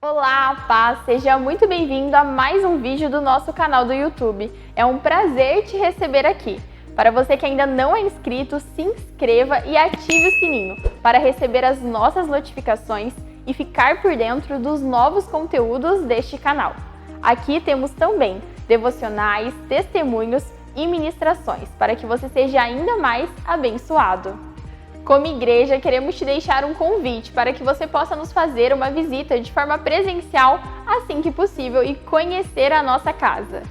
Olá, paz! Seja muito bem-vindo a mais um vídeo do nosso canal do YouTube. É um prazer te receber aqui. Para você que ainda não é inscrito, se inscreva e ative o sininho para receber as nossas notificações e ficar por dentro dos novos conteúdos deste canal. Aqui temos também devocionais, testemunhos e ministrações para que você seja ainda mais abençoado. Como igreja, queremos te deixar um convite para que você possa nos fazer uma visita de forma presencial assim que possível e conhecer a nossa casa.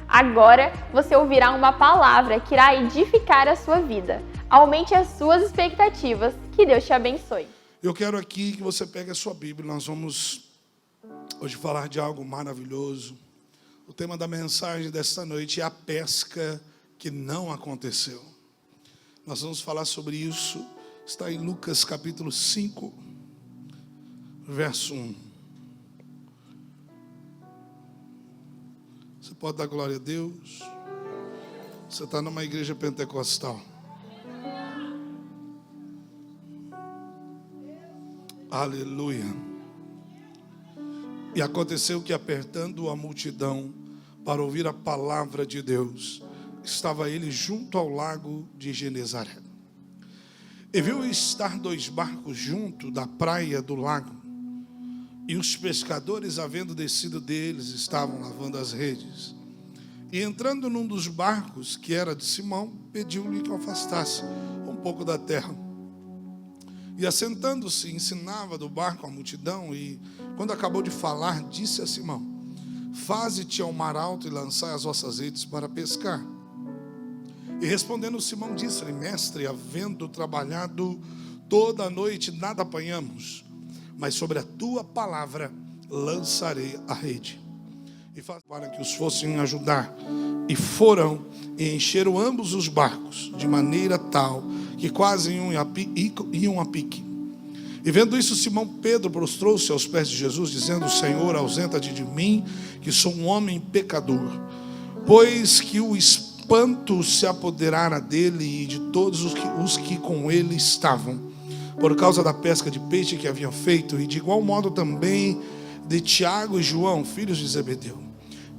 Agora você ouvirá uma palavra que irá edificar a sua vida. Aumente as suas expectativas. Que Deus te abençoe. Eu quero aqui que você pegue a sua Bíblia. Nós vamos hoje falar de algo maravilhoso. O tema da mensagem desta noite é a pesca que não aconteceu. Nós vamos falar sobre isso. Está em Lucas capítulo 5, verso 1. Você pode dar glória a Deus? Você está numa igreja pentecostal. Aleluia. E aconteceu que, apertando a multidão para ouvir a palavra de Deus, estava ele junto ao lago de Genezaré. E viu estar 2 barcos junto da praia do lago, e os pescadores, havendo descido deles, estavam lavando as redes. E entrando num dos barcos, que era de Simão, pediu-lhe que o afastasse um pouco da terra. E assentando-se, ensinava do barco a multidão, e quando acabou de falar, disse a Simão: faze-te ao mar alto e lançai as vossas redes para pescar. E respondendo Simão, disse-lhe: mestre, havendo trabalhado toda a noite, nada apanhamos, mas sobre a tua palavra lançarei a rede. E faz para que os fossem ajudar. E foram e encheram ambos os barcos, de maneira tal que quase iam a pique. E vendo isso, Simão Pedro prostrou-se aos pés de Jesus, dizendo: Senhor, ausenta-te de mim, que sou um homem pecador. Pois que o espanto se apoderara dele e de todos os que com ele estavam, por causa da pesca de peixe que haviam feito, e de igual modo também de Tiago e João, filhos de Zebedeu,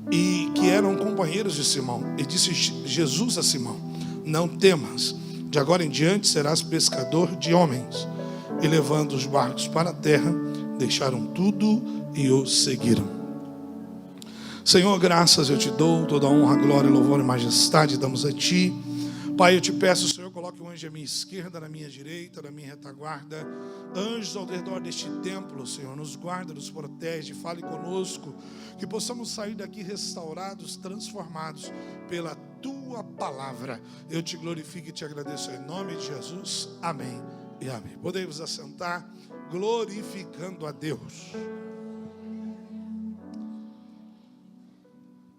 e que eram companheiros de Simão. E disse Jesus a Simão: não temas, de agora em diante serás pescador de homens. E levando os barcos para a terra, deixaram tudo e o seguiram. Senhor, graças eu te dou, toda a honra, glória, louvor e majestade damos a ti. Pai, eu te peço, Senhor, coloque um anjo à minha esquerda, na minha direita, na minha retaguarda. Anjos ao redor deste templo, Senhor, nos guarda, nos protege, fale conosco, que possamos sair daqui restaurados, transformados pela tua palavra. Eu te glorifico e te agradeço em nome de Jesus. Amém e amém. Podemos assentar, glorificando a Deus.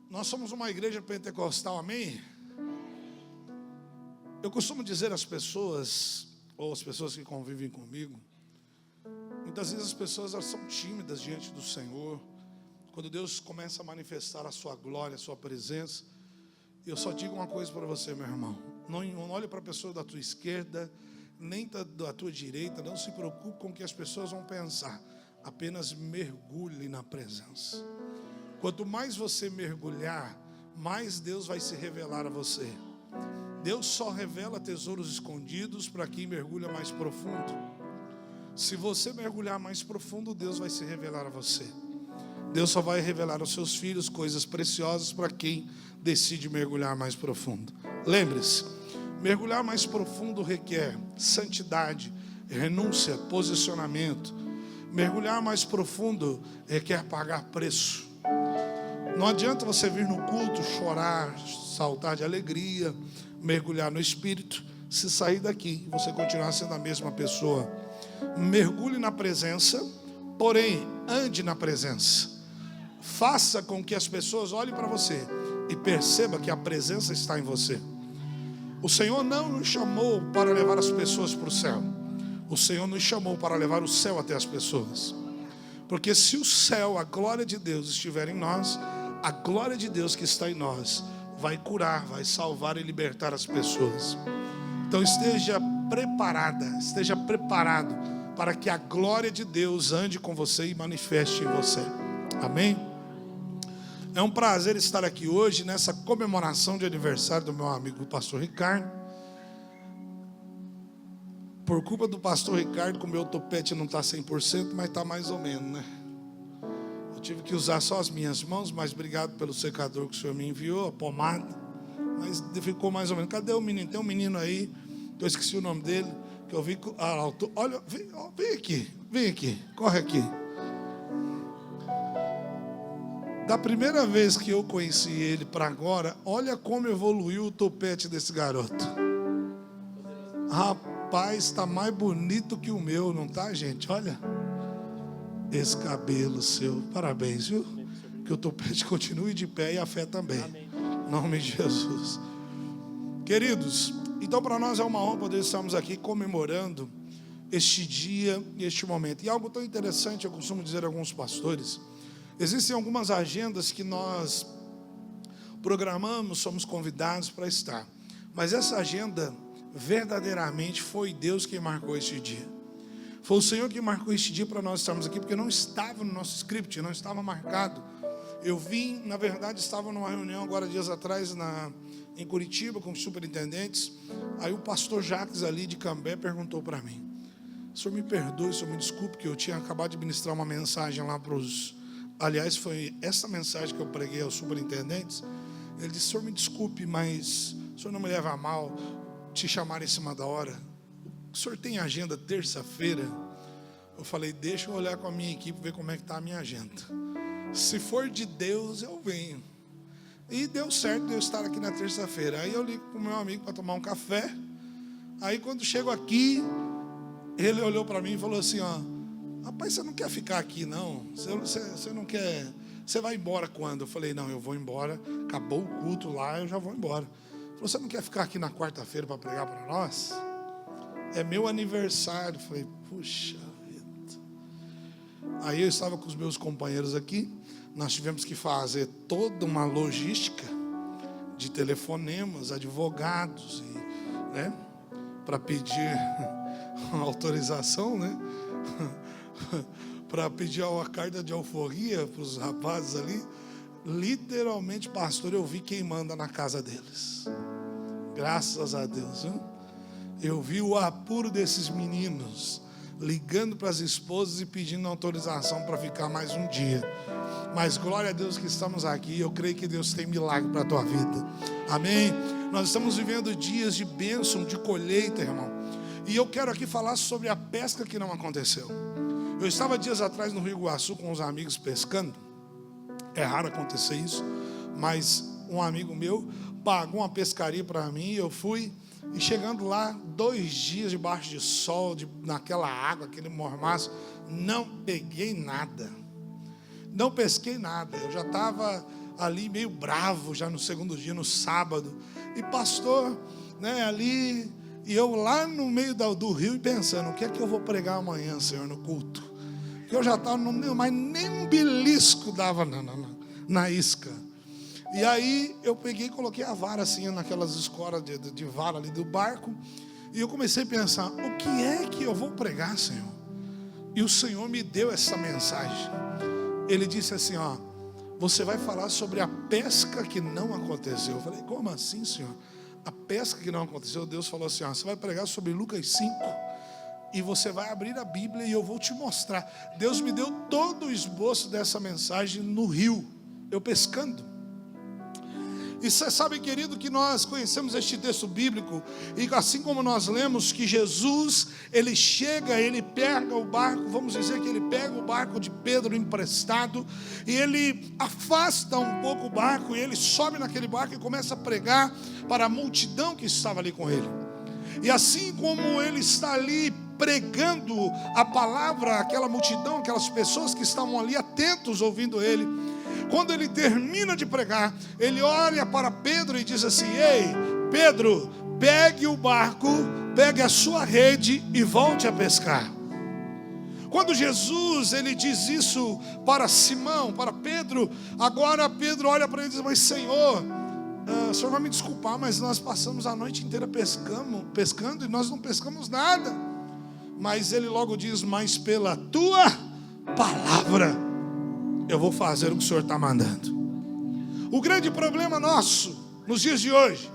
Nós somos uma igreja pentecostal, amém? Eu costumo dizer às pessoas, ou às pessoas que convivem comigo, muitas vezes as pessoas elas são tímidas diante do Senhor. Quando Deus começa a manifestar a sua glória, a sua presença, eu só digo uma coisa para você, meu irmão: não olhe para a pessoa da tua esquerda, nem da tua direita, não se preocupe com o que as pessoas vão pensar, apenas mergulhe na presença. Quanto mais você mergulhar, mais Deus vai se revelar a você. Deus só revela tesouros escondidos para quem mergulha mais profundo. Se você mergulhar mais profundo, Deus vai se revelar a você. Deus só vai revelar aos seus filhos coisas preciosas para quem decide mergulhar mais profundo. Lembre-se, mergulhar mais profundo requer santidade, renúncia, posicionamento. Mergulhar mais profundo requer pagar preço. Não adianta você vir no culto, chorar, saltar de alegria, mergulhar no Espírito, se sair daqui e você continuar sendo a mesma pessoa. Mergulhe na presença, porém ande na presença. Faça com que as pessoas olhem para você e percebam que a presença está em você. O Senhor não nos chamou para levar as pessoas para o céu. O Senhor nos chamou para levar o céu até as pessoas. Porque se o céu, a glória de Deus estiver em nós, a glória de Deus que está em nós vai curar, vai salvar e libertar as pessoas. Então esteja preparada, esteja preparado para que a glória de Deus ande com você e manifeste em você. Amém? É um prazer estar aqui hoje nessa comemoração de aniversário do meu amigo pastor Ricardo. Por culpa do pastor Ricardo, que o meu topete não está 100%, mas está mais ou menos, né? Eu tive que usar só as minhas mãos, mas obrigado pelo secador que o senhor me enviou, a pomada. Mas ficou mais ou menos. Cadê o menino? Tem um menino aí, que eu esqueci o nome dele, que eu vi... olha, vem aqui, corre aqui. Da primeira vez que eu conheci ele para agora, olha como evoluiu o topete desse garoto. Rapaz, está mais bonito que o meu, não tá, gente? Olha, esse cabelo seu, parabéns, viu? Que o topete continue de pé e a fé também. Em nome de Jesus. Queridos, então para nós é uma honra poder estarmos aqui comemorando este dia e este momento. E algo tão interessante, eu costumo dizer a alguns pastores, existem algumas agendas que nós programamos, somos convidados para estar. Mas essa agenda, verdadeiramente, foi Deus quem marcou este dia. Foi o Senhor que marcou este dia para nós estarmos aqui, porque não estava no nosso script, não estava marcado. Eu vim, na verdade, estava numa reunião agora dias atrás em Curitiba com os superintendentes. Aí o pastor Jacques ali de Cambé perguntou para mim: o senhor me perdoe, o senhor me desculpe, que eu tinha acabado de ministrar uma mensagem lá para os... Aliás, foi essa mensagem que eu preguei aos superintendentes. Ele disse: senhor, me desculpe, mas o senhor não me leva a mal te chamar em cima da hora. O senhor tem agenda terça-feira? Eu falei: deixa eu olhar com a minha equipe, ver como é que está a minha agenda. Se for de Deus, eu venho. E deu certo de eu estar aqui na terça-feira. Aí eu ligo para o meu amigo para tomar um café. Aí quando chego aqui, ele olhou para mim e falou assim: ó, rapaz, você não quer ficar aqui não? Você não quer... Você vai embora quando? Eu falei: não, eu vou embora. Acabou o culto lá, eu já vou embora. Ele falou: você não quer ficar aqui na quarta-feira para pregar para nós? É meu aniversário. Eu falei: puxa vida. Aí eu estava com os meus companheiros aqui. Nós tivemos que fazer toda uma logística de telefonemas, advogados, né, para pedir uma autorização, né? Para pedir uma carta de alforria para os rapazes ali. Literalmente, pastor, eu vi quem manda na casa deles. Graças a Deus, viu? Eu vi o apuro desses meninos ligando para as esposas e pedindo autorização para ficar mais um dia. Mas glória a Deus que estamos aqui. Eu creio que Deus tem milagre para a tua vida. Amém? Nós estamos vivendo dias de bênção, de colheita, irmão. E eu quero aqui falar sobre a pesca que não aconteceu. Eu estava dias atrás no Rio Iguaçu com uns amigos pescando. É raro acontecer isso, mas um amigo meu pagou uma pescaria para mim. Eu fui, e chegando lá, 2 dias debaixo de sol, naquela água, aquele mormaço, não peguei nada. Não pesquei nada. Eu já estava ali meio bravo, já no segundo dia, no sábado. E pastor, né, ali, e eu lá no meio do rio e pensando: o que é que eu vou pregar amanhã, Senhor, no culto? Que eu já estava, mas nem um belisco dava na isca. E aí eu peguei e coloquei a vara assim, naquelas escoras de vara ali do barco. E eu comecei a pensar: o que é que eu vou pregar, Senhor? E o Senhor me deu essa mensagem. Ele disse assim: ó, você vai falar sobre a pesca que não aconteceu. Eu falei: como assim, Senhor? A pesca que não aconteceu? Deus falou assim: ó, você vai pregar sobre Lucas 5. E você vai abrir a Bíblia e eu vou te mostrar. Deus me deu todo o esboço dessa mensagem no rio, eu pescando. E você sabe, querido, que nós conhecemos este texto bíblico. E assim como nós lemos que Jesus, ele chega, ele pega o barco. Vamos dizer que ele pega o barco de Pedro emprestado. E ele afasta um pouco o barco. E ele sobe naquele barco e começa a pregar para a multidão que estava ali com ele. E assim como ele está ali pregando a palavra, aquela multidão, aquelas pessoas que estavam ali atentos ouvindo ele, quando ele termina de pregar, ele olha para Pedro e diz assim: ei, Pedro, pegue o barco, pegue a sua rede e volte a pescar. Quando Jesus, ele diz isso para Simão, para Pedro, agora Pedro olha para ele e diz: mas Senhor, o senhor vai me desculpar, mas nós passamos a noite inteira pescando e nós não pescamos nada. Mas ele logo diz: mas pela tua palavra eu vou fazer o que o Senhor está mandando. O grande problema nosso nos dias de hoje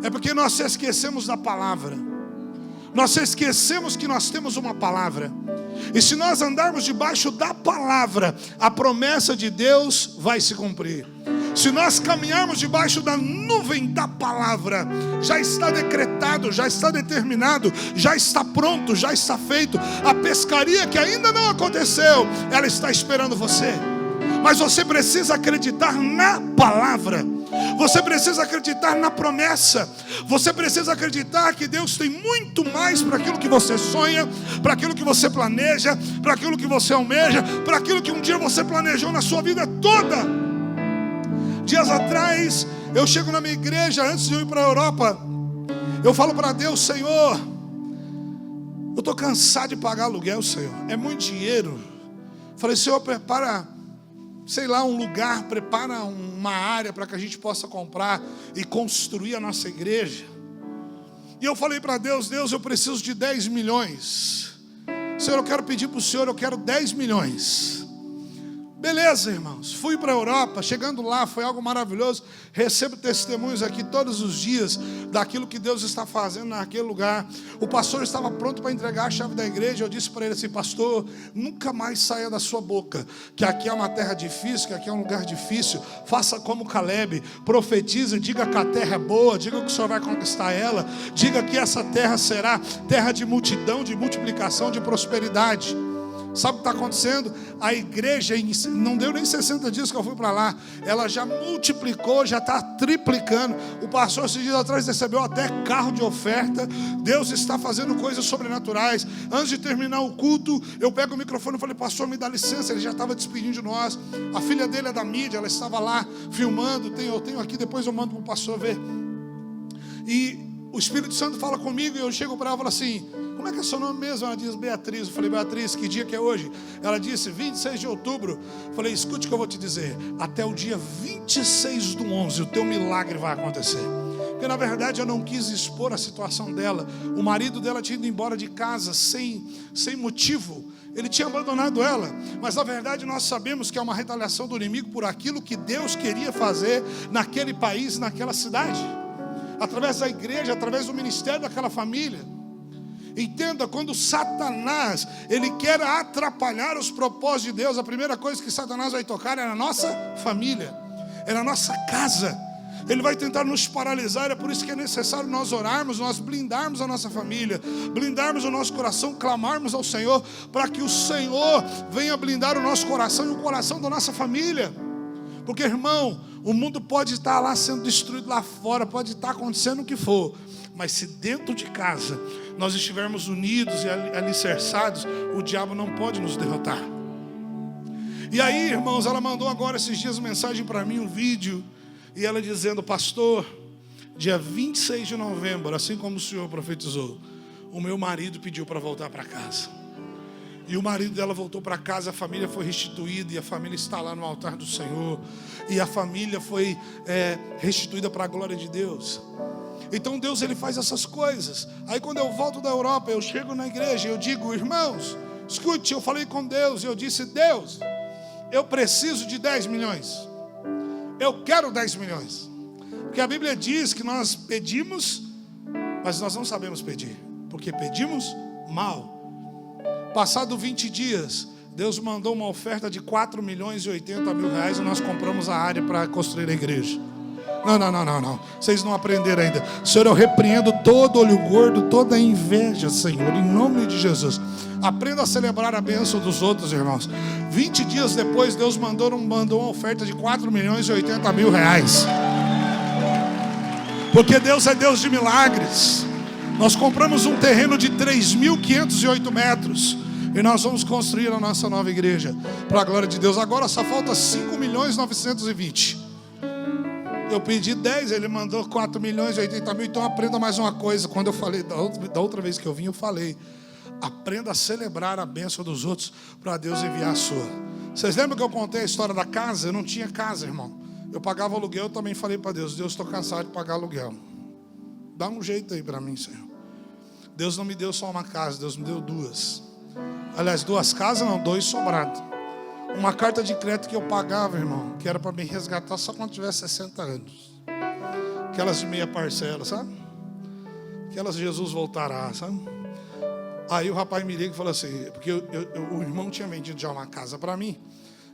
é porque nós esquecemos da palavra. Nós esquecemos que nós temos uma palavra. E se nós andarmos debaixo da palavra, a promessa de Deus vai se cumprir. Se nós caminharmos debaixo da nuvem da palavra, já está decretado, já está determinado, já está pronto, já está feito. A pescaria que ainda não aconteceu, ela está esperando você. Mas você precisa acreditar na palavra. Você precisa acreditar na promessa. Você precisa acreditar que Deus tem muito mais para aquilo que você sonha, para aquilo que você planeja, para aquilo que você almeja, para aquilo que um dia você planejou na sua vida toda. Dias atrás, eu chego na minha igreja, antes de eu ir para a Europa, eu falo para Deus: Senhor, eu estou cansado de pagar aluguel, Senhor, é muito dinheiro. Falei: Senhor, prepara, sei lá, um lugar, prepara uma área para que a gente possa comprar e construir a nossa igreja. E eu falei para Deus: Deus, eu preciso de 10 milhões. Senhor, eu quero pedir para o Senhor, eu quero 10 milhões. Beleza, irmãos, fui para a Europa. Chegando lá foi algo maravilhoso. Recebo testemunhos aqui todos os dias daquilo que Deus está fazendo naquele lugar. O pastor estava pronto para entregar a chave da igreja. Eu disse para ele assim: pastor, nunca mais saia da sua boca que aqui é uma terra difícil, que aqui é um lugar difícil. Faça como Caleb, profetize, diga que a terra é boa, diga que o Senhor vai conquistar ela, diga que essa terra será terra de multidão, de multiplicação, de prosperidade. Sabe o que está acontecendo? A igreja, não deu nem 60 dias que eu fui para lá, ela já multiplicou, já está triplicando. O pastor esses dias atrás recebeu até carro de oferta. Deus está fazendo coisas sobrenaturais. Antes de terminar o culto, eu pego o microfone e falei: pastor, me dá licença. Ele já estava despedindo de nós. A filha dele é da mídia, ela estava lá filmando. Eu tenho aqui, depois eu mando para o pastor ver. E o Espírito Santo fala comigo e eu chego para ela e falo assim: como é que é seu nome mesmo? Ela diz: Beatriz. Eu falei: Beatriz, que dia que é hoje? Ela disse: 26 de outubro. Eu falei: escute o que eu vou te dizer. Até o dia 26 do 11 o teu milagre vai acontecer. Porque na verdade eu não quis expor a situação dela. O marido dela tinha ido embora de casa sem motivo. Ele tinha abandonado ela. Mas na verdade nós sabemos que é uma retaliação do inimigo por aquilo que Deus queria fazer naquele país, naquela cidade, através da igreja, através do ministério daquela família. Entenda, quando Satanás, ele quer atrapalhar os propósitos de Deus, a primeira coisa que Satanás vai tocar é na nossa família, é na nossa casa. Ele vai tentar nos paralisar. É por isso que é necessário nós orarmos, nós blindarmos a nossa família, blindarmos o nosso coração, clamarmos ao Senhor, para que o Senhor venha blindar o nosso coração e o coração da nossa família. Porque, irmão, o mundo pode estar lá sendo destruído lá fora, pode estar acontecendo o que for, mas se dentro de casa nós estivermos unidos e alicerçados, o diabo não pode nos derrotar. E aí, irmãos, ela mandou agora esses dias mensagem para mim, um vídeo, e ela dizendo: pastor, dia 26 de novembro, assim como o senhor profetizou, o meu marido pediu para voltar para casa. E o marido dela voltou para casa, a família foi restituída, e a família está lá no altar do Senhor, e a família foi restituída para a glória de Deus. Então Deus, ele faz essas coisas. Aí quando eu volto da Europa, eu chego na igreja e eu digo: irmãos, escute, eu falei com Deus, eu disse: Deus, eu preciso de 10 milhões. Eu quero 10 milhões. Porque a Bíblia diz que nós pedimos, mas nós não sabemos pedir, porque pedimos mal. Passado 20 dias, Deus mandou uma oferta de 4 milhões e 80 mil reais e nós compramos a área para construir a igreja. Não. Vocês não aprenderam ainda. Senhor, eu repreendo todo olho gordo, toda inveja, Senhor, em nome de Jesus. Aprenda a celebrar a bênção dos outros, irmãos. 20 dias depois, Deus mandou uma oferta de 4 milhões e 80 mil reais. Porque Deus é Deus de milagres. Nós compramos um terreno de 3.508 metros e nós vamos construir a nossa nova igreja, para a glória de Deus. Agora só falta 5 milhões 920. Eu pedi 10, ele mandou 4 milhões e 80 mil. Então aprenda mais uma coisa. Quando eu falei, da outra vez que eu vim, eu falei: aprenda a celebrar a bênção dos outros, para Deus enviar a sua. Vocês lembram que eu contei a história da casa? Eu não tinha casa, irmão. Eu pagava aluguel, eu também falei para Deus: Deus, estou cansado de pagar aluguel. Dá um jeito aí para mim, Senhor. Deus não me deu só uma casa, Deus me deu duas. Aliás, 2 casas não, 2 sobrados. Uma carta de crédito que eu pagava, irmão, que era para me resgatar só quando tivesse 60 anos. Aquelas de meia parcela, sabe? Aquelas Jesus voltará, sabe? Aí o rapaz me liga e falou assim, porque o irmão tinha vendido já uma casa para mim.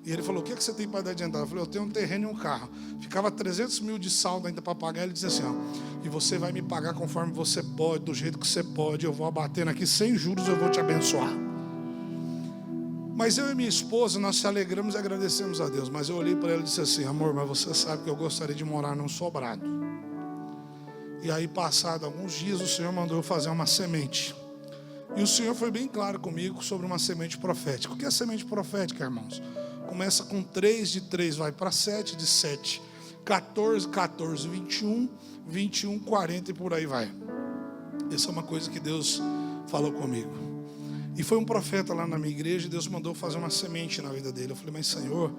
E ele falou, o que você tem para dar de entrada? Eu falei, eu tenho um terreno e um carro. Ficava 300 mil de saldo ainda para pagar. Ele disse assim, ó, e você vai me pagar conforme você pode, do jeito que você pode. Eu vou abatendo aqui sem juros, eu vou te abençoar. Mas eu e minha esposa, nós se alegramos e agradecemos a Deus. Mas eu olhei para ela e disse assim, amor, mas você sabe que eu gostaria de morar num sobrado. E aí, passado alguns dias, o Senhor mandou eu fazer uma semente. E o Senhor foi bem claro comigo sobre uma semente profética. O que é semente profética, irmãos? Começa com 3, de 3 vai para 7, de 7, 14, 14, 21, 21, 40 e por aí vai. Essa é uma coisa que Deus falou comigo. E foi um profeta lá na minha igreja e Deus mandou fazer uma semente na vida dele. Eu falei, mas Senhor,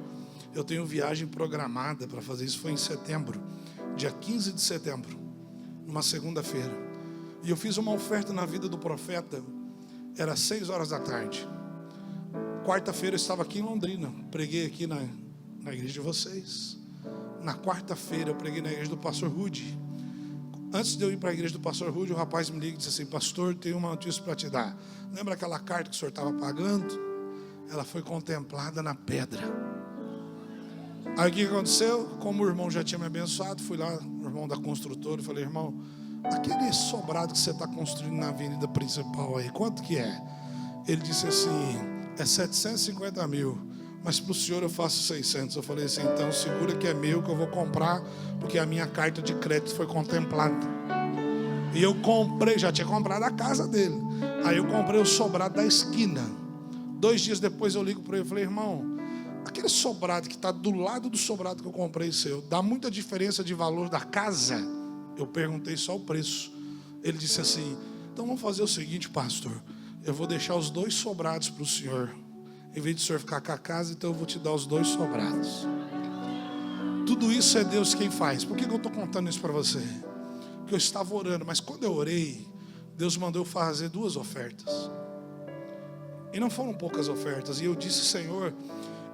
eu tenho viagem programada para fazer isso. Foi em setembro, dia 15 de setembro, numa segunda-feira. E eu fiz uma oferta na vida do profeta, era 6 horas da tarde. Quarta-feira eu estava aqui em Londrina, preguei aqui na igreja de vocês. Na quarta-feira eu preguei na igreja do pastor Rudy. Antes de eu ir para a igreja do pastor Rudy, o rapaz me liga e disse assim, pastor, tenho uma notícia para te dar. Lembra aquela carta que o senhor estava pagando? Ela foi contemplada na pedra. Aí o que aconteceu? Como o irmão já tinha me abençoado, fui lá, o irmão da construtora, e falei, irmão, aquele sobrado que você está construindo na avenida principal aí, quanto que é? Ele disse assim, é 750 mil, mas para o senhor eu faço 600. Eu falei assim, então segura que é meu, que eu vou comprar, porque a minha carta de crédito foi contemplada. E eu comprei, já tinha comprado a casa dele. Aí eu comprei o sobrado da esquina. 2 dias depois eu ligo para ele e falei, irmão, aquele sobrado que está do lado do sobrado que eu comprei seu, dá muita diferença de valor da casa? Eu perguntei só o preço. Ele disse assim, então vamos fazer o seguinte, pastor, eu vou deixar os 2 sobrados para o senhor. Em vez de o senhor ficar com a casa, então eu vou te dar os 2 sobrados. Tudo isso é Deus quem faz. Por que eu estou contando isso para você? Porque eu estava orando, mas quando eu orei, Deus mandou eu fazer 2 ofertas. E não foram poucas ofertas. E eu disse, Senhor,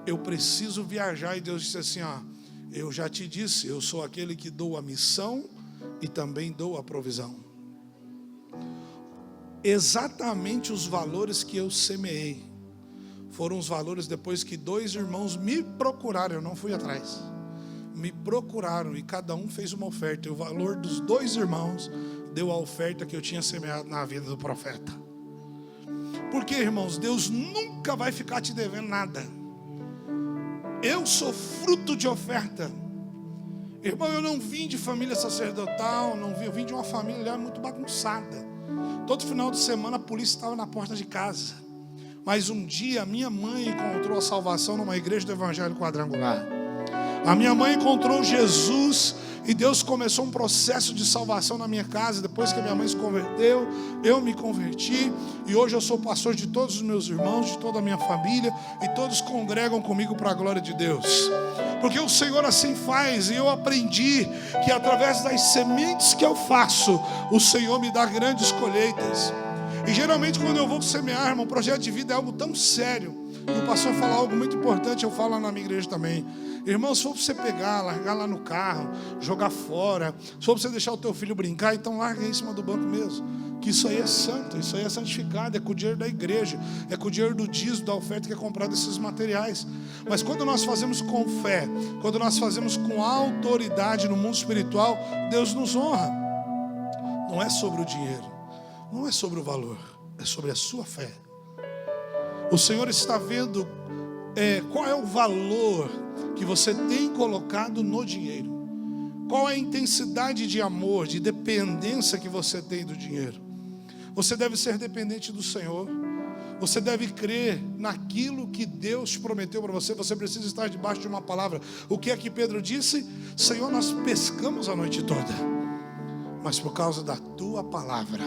eu preciso viajar. E Deus disse assim, ó, eu já te disse, eu sou aquele que dou a missão e também dou a provisão. Exatamente os valores que eu semeei foram os valores depois que 2 irmãos me procuraram. Eu não fui atrás, me procuraram e cada um fez uma oferta. E o valor dos 2 irmãos deu a oferta que eu tinha semeado na vida do profeta. Porque, irmãos, Deus nunca vai ficar te devendo nada. Eu sou fruto de oferta. Irmão, eu não vim de família sacerdotal, eu vim de uma família muito bagunçada. Todo final de semana a polícia estava na porta de casa. Mas um dia a minha mãe encontrou a salvação numa igreja do Evangelho Quadrangular. A minha mãe encontrou Jesus e Deus começou um processo de salvação na minha casa. Depois que a minha mãe se converteu, eu me converti. E hoje eu sou pastor de todos os meus irmãos, de toda a minha família. E todos congregam comigo para a glória de Deus. Porque o Senhor assim faz. E eu aprendi que através das sementes que eu faço, o Senhor me dá grandes colheitas. E geralmente quando eu vou semear, irmão, projeto de vida é algo tão sério. E o pastor fala algo muito importante, eu falo lá na minha igreja também. Irmão, se for para você pegar, largar lá no carro, jogar fora, se for para você deixar o teu filho brincar, então larga aí em cima do banco mesmo. Que isso aí é santo, isso aí é santificado, é com o dinheiro da igreja, é com o dinheiro do dízimo, da oferta que é comprado esses materiais. Mas quando nós fazemos com fé, quando nós fazemos com autoridade no mundo espiritual, Deus nos honra. Não é sobre o dinheiro, não é sobre o valor, é sobre a sua fé. O Senhor está vendo qual é o valor que você tem colocado no dinheiro. Qual é a intensidade de amor, de dependência que você tem do dinheiro. Você deve ser dependente do Senhor. Você deve crer naquilo que Deus prometeu para você. Você precisa estar debaixo de uma palavra. O que é que Pedro disse? Senhor, nós pescamos a noite toda, mas por causa da tua palavra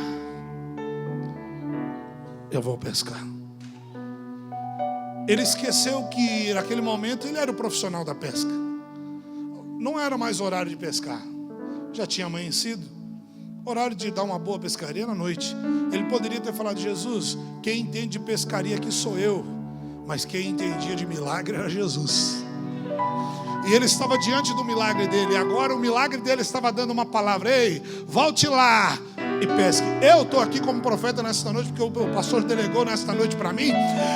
eu vou pescar. Ele esqueceu que naquele momento ele era o profissional da pesca. Não era mais horário de pescar, já tinha amanhecido. Horário de dar uma boa pescaria na noite. Ele poderia ter falado: Jesus, quem entende de pescaria aqui sou eu. Mas quem entendia de milagre era Jesus. E ele estava diante do milagre dele. E agora o milagre dele estava dando uma palavra: ei, volte lá e pesque. Eu estou aqui como profeta nesta noite, porque o pastor delegou nesta noite para mim.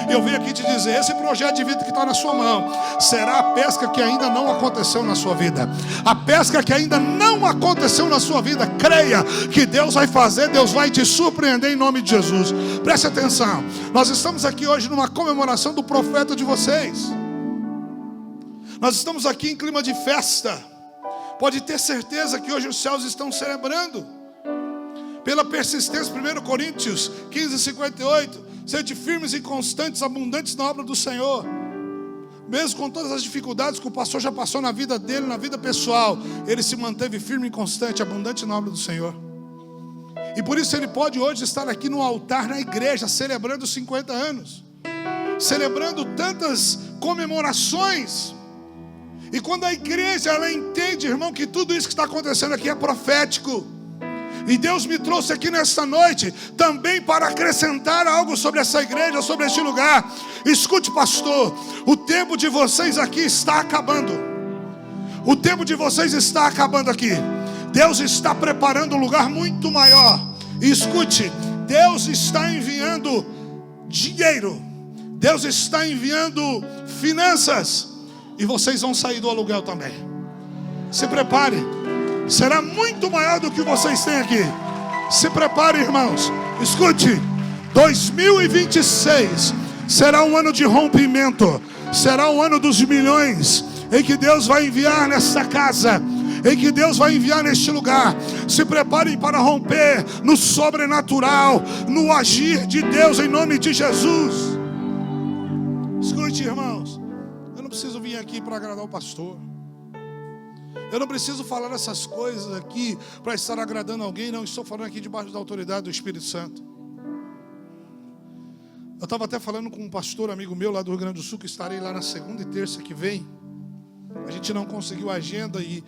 Eu venho aqui te dizer: esse projeto de vida que está na sua mão será a pesca que ainda não aconteceu na sua vida. A pesca que ainda não aconteceu na sua vida. Creia que Deus vai fazer, Deus vai te surpreender em nome de Jesus. Preste atenção. Nós estamos aqui hoje numa comemoração do profeta de vocês. Nós estamos aqui em clima de festa. Pode ter certeza que hoje os céus estão celebrando. Pela persistência, 1 Coríntios 15:58. Sede firmes e constantes, abundantes na obra do Senhor. Mesmo com todas as dificuldades que o pastor já passou na vida dele, na vida pessoal, ele se manteve firme e constante, abundante na obra do Senhor. E por isso ele pode hoje estar aqui no altar, na igreja, celebrando os 50 anos. Celebrando tantas comemorações. E quando a igreja, ela entende, irmão, que tudo isso que está acontecendo aqui é profético. E Deus me trouxe aqui nesta noite também para acrescentar algo sobre essa igreja, sobre este lugar. Escute, pastor, o tempo de vocês aqui está acabando. O tempo de vocês está acabando aqui. Deus está preparando um lugar muito maior. E escute, Deus está enviando dinheiro. Deus está enviando finanças. E vocês vão sair do aluguel também. Se prepare. Será muito maior do que vocês têm aqui. Se prepare, irmãos. Escute, 2026 será um ano de rompimento. Será um ano dos milhões, em que Deus vai enviar nessa casa, em que Deus vai enviar neste lugar. Se preparem para romper no sobrenatural, no agir de Deus em nome de Jesus. Escute, irmãos, eu não preciso vir aqui para agradar o pastor. Eu não preciso falar essas coisas aqui para estar agradando alguém. Não, estou falando aqui debaixo da autoridade do Espírito Santo. Eu estava até falando com um pastor amigo meu lá do Rio Grande do Sul, que estarei lá na segunda e terça que vem. A gente não conseguiu a agenda e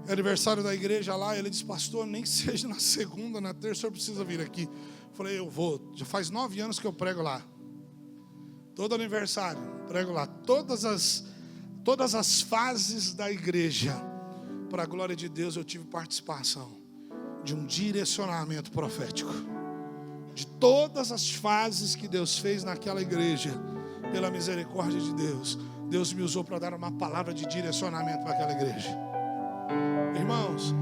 é aniversário da igreja lá. Ele disse: pastor, nem que seja na segunda, na terça, o senhor precisa vir aqui. Eu falei: eu vou. Já faz 9 anos que eu prego lá. Todo aniversário, prego lá. Todas as fases da igreja, para a glória de Deus, eu tive participação de um direcionamento profético. De todas as fases que Deus fez naquela igreja, pela misericórdia de Deus, Deus me usou para dar uma palavra de direcionamento para aquela igreja. Irmãos,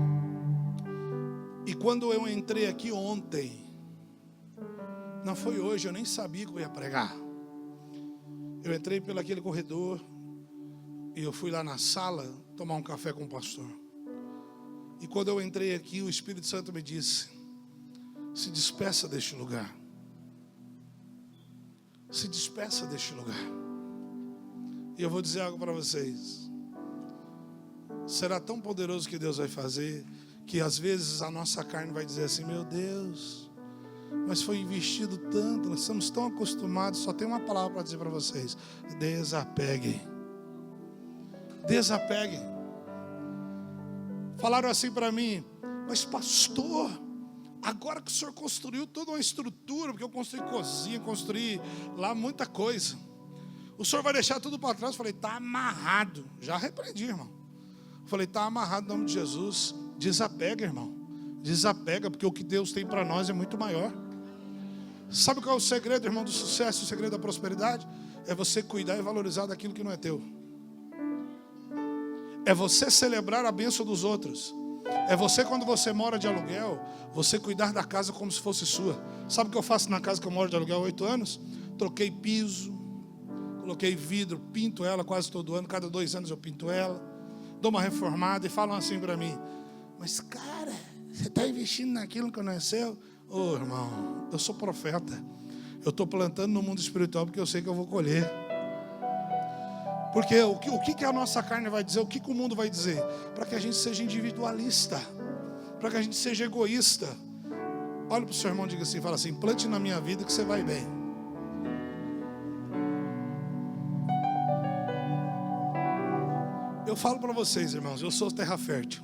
e quando eu entrei aqui ontem, não foi hoje, eu nem sabia que eu ia pregar. Eu entrei pelo aquele corredor e eu fui lá na sala tomar um café com o pastor. E quando eu entrei aqui, o Espírito Santo me disse: se despeça deste lugar. Se despeça deste lugar. E eu vou dizer algo para vocês. Será tão poderoso que Deus vai fazer, que às vezes a nossa carne vai dizer assim: meu Deus, mas foi investido tanto, nós estamos tão acostumados. Só tem uma palavra para dizer para vocês: desapeguem. Desapeguem. Falaram assim para mim: mas pastor, agora que o senhor construiu toda uma estrutura, porque eu construí cozinha, construí lá muita coisa, o senhor vai deixar tudo para trás? Eu falei: está amarrado. Já repreendi, irmão. Eu falei: está amarrado em nome de Jesus. Desapega, irmão. Desapega, porque o que Deus tem para nós é muito maior. Sabe qual é o segredo, irmão, do sucesso, o segredo da prosperidade? É você cuidar e valorizar daquilo que não é teu. É você celebrar a bênção dos outros. É você, quando você mora de aluguel, você cuidar da casa como se fosse sua. Sabe o que eu faço na casa que eu moro de aluguel há 8 anos? Troquei piso, coloquei vidro, pinto ela quase todo ano. Cada 2 anos eu pinto ela, dou uma reformada. E falam assim para mim: mas cara, você está investindo naquilo que não é seu? Ô irmão, eu sou profeta. Eu estou plantando no mundo espiritual porque eu sei que eu vou colher. Porque o que a nossa carne vai dizer? O que o mundo vai dizer? Para que a gente seja individualista, para que a gente seja egoísta. Olha para o seu irmão e diga assim, fala assim: plante na minha vida que você vai bem. Eu falo para vocês, irmãos, eu sou terra fértil.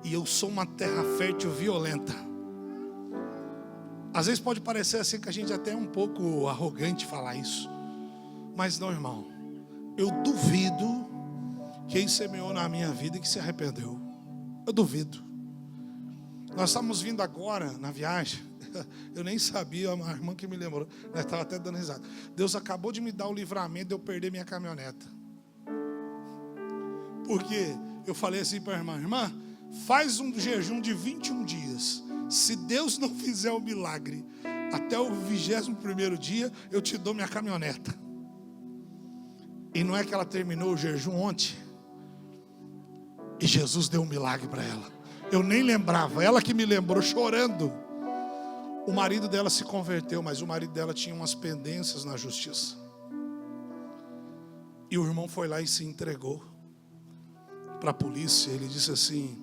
E eu sou uma terra fértil violenta. Às vezes pode parecer assim que a gente até é um pouco arrogante falar isso. Mas não, irmão. Eu duvido quem semeou na minha vida e que se arrependeu. Eu duvido. Nós estamos vindo agora na viagem. Eu nem sabia, a irmã que me lembrou. Nós estávamos até dando risada. Deus acabou de me dar o livramento de eu perder minha caminhoneta. Porque eu falei assim para a irmã: irmã, faz um jejum de 21 dias. Se Deus não fizer o milagre até o 21º dia, eu te dou minha caminhoneta. E não é que ela terminou o jejum ontem? E Jesus deu um milagre para ela. Eu nem lembrava, ela que me lembrou, chorando. O marido dela se converteu, mas o marido dela tinha umas pendências na justiça. E o irmão foi lá e se entregou para a polícia. Ele disse assim: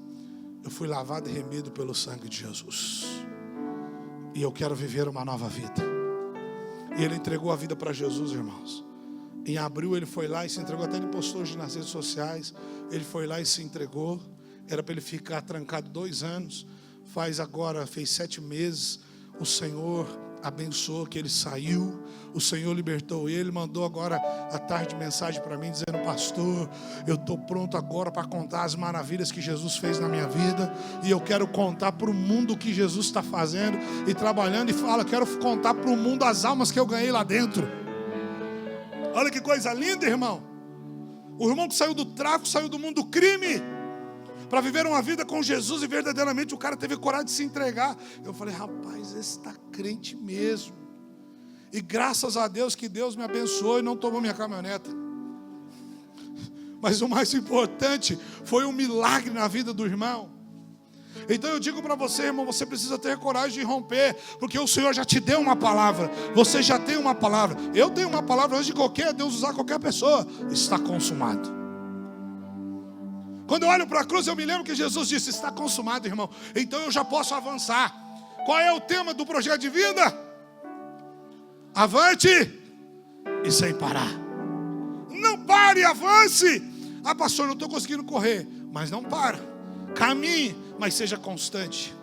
eu fui lavado e remido pelo sangue de Jesus, e eu quero viver uma nova vida. E ele entregou a vida para Jesus, irmãos. Em abril ele foi lá e se entregou. Até ele postou hoje nas redes sociais. Ele foi lá e se entregou. Era para ele ficar trancado 2 anos. Fez 7 meses. O Senhor abençoou que ele saiu. O Senhor libertou ele. Mandou agora à tarde mensagem para mim dizendo: pastor, eu estou pronto agora para contar as maravilhas que Jesus fez na minha vida. E eu quero contar para o mundo o que Jesus está fazendo e trabalhando. E fala: quero contar para o mundo as almas que eu ganhei lá dentro. Olha que coisa linda, irmão. O irmão que saiu do tráfico, saiu do mundo do crime, para viver uma vida com Jesus. E verdadeiramente o cara teve coragem de se entregar. Eu falei: rapaz, esse está crente mesmo. E graças a Deus que Deus me abençoou e não tomou minha caminhoneta. Mas o mais importante foi um milagre na vida do irmão. Então eu digo para você, irmão, você precisa ter coragem de romper, porque o Senhor já te deu uma palavra. Você já tem uma palavra. Eu tenho uma palavra antes de Deus usar qualquer pessoa. Está consumado. Quando eu olho para a cruz, eu me lembro que Jesus disse: está consumado, irmão. Então eu já posso avançar. Qual é o tema do projeto de vida? Avante e sem parar. Não pare, avance. Ah, pastor, não estou conseguindo correr. Mas não para. Caminhe, mas seja constante.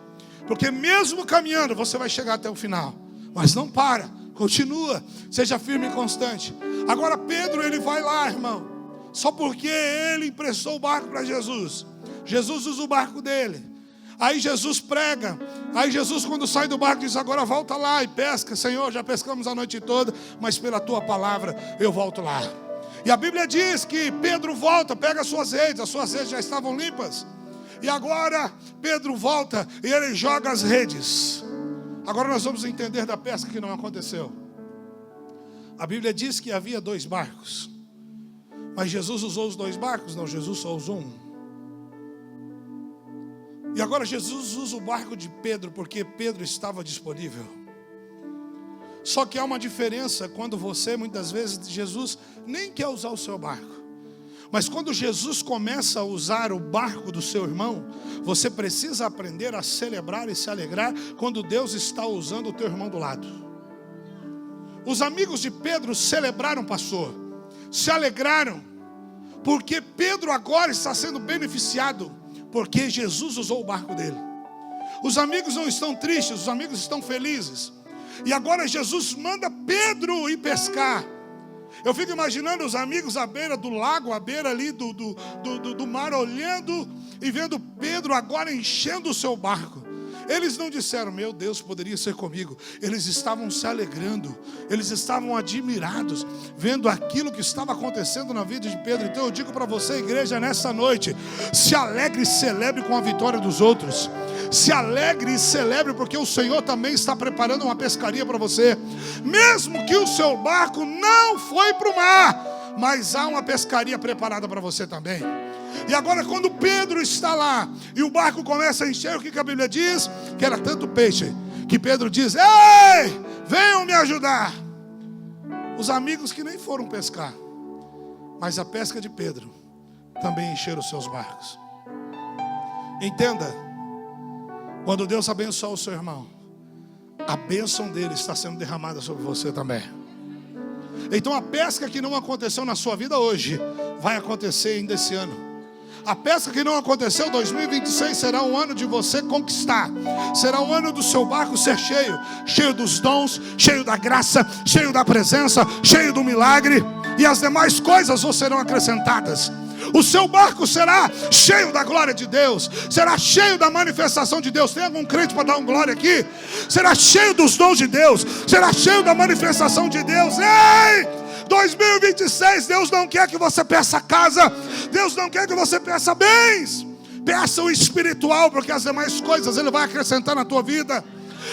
Porque mesmo caminhando, você vai chegar até o final. Mas não para, continua. Seja firme e constante. Agora Pedro, ele vai lá, irmão, só porque ele emprestou o barco para Jesus. Jesus usa o barco dele. Aí Jesus prega. Aí Jesus, quando sai do barco, diz: agora volta lá e pesca. Senhor, já pescamos a noite toda, mas pela tua palavra eu volto lá. E a Bíblia diz que Pedro volta, pega as suas redes já estavam limpas. E agora Pedro volta e ele joga as redes. Agora nós vamos entender da pesca que não aconteceu. A Bíblia diz que havia 2 barcos. Mas Jesus usou os 2 barcos? Não, Jesus só usou um. E agora Jesus usa o barco de Pedro, porque Pedro estava disponível. Só que há uma diferença quando você, muitas vezes, Jesus nem quer usar o seu barco. Mas quando Jesus começa a usar o barco do seu irmão, você precisa aprender a celebrar e se alegrar quando Deus está usando o teu irmão do lado. Os amigos de Pedro celebraram, pastor, se alegraram, porque Pedro agora está sendo beneficiado, porque Jesus usou o barco dele. Os amigos não estão tristes, os amigos estão felizes. E agora Jesus manda Pedro ir pescar. Eu fico imaginando os amigos à beira do lago, à beira ali do mar, olhando e vendo Pedro agora enchendo o seu barco. Eles não disseram: meu Deus, poderia ser comigo. Eles estavam se alegrando, eles estavam admirados, vendo aquilo que estava acontecendo na vida de Pedro. Então eu digo para você, igreja, nessa noite: se alegre e celebre com a vitória dos outros. Se alegre e celebre, porque o Senhor também está preparando uma pescaria para você. Mesmo que o seu barco não foi para o mar, mas há uma pescaria preparada para você também. E agora quando Pedro está lá e o barco começa a encher, o que a Bíblia diz? Que era tanto peixe que Pedro diz: ei, venham me ajudar. Os amigos que nem foram pescar, mas a pesca de Pedro também encheram os seus barcos. Entenda, quando Deus abençoa o seu irmão, a bênção dele está sendo derramada sobre você também. Então a pesca que não aconteceu na sua vida hoje, vai acontecer ainda esse ano. A pesca que não aconteceu, 2026 será um ano de você conquistar. Será um ano do seu barco ser cheio. Cheio dos dons, cheio da graça, cheio da presença, cheio do milagre. E as demais coisas vos serão acrescentadas. O seu barco será cheio da glória de Deus. Será cheio da manifestação de Deus. Tem algum crente para dar um glória aqui? Será cheio dos dons de Deus. Será cheio da manifestação de Deus. Ei! 2026, Deus não quer que você peça casa. Deus não quer que você peça bens. Peça o espiritual, porque as demais coisas Ele vai acrescentar na tua vida.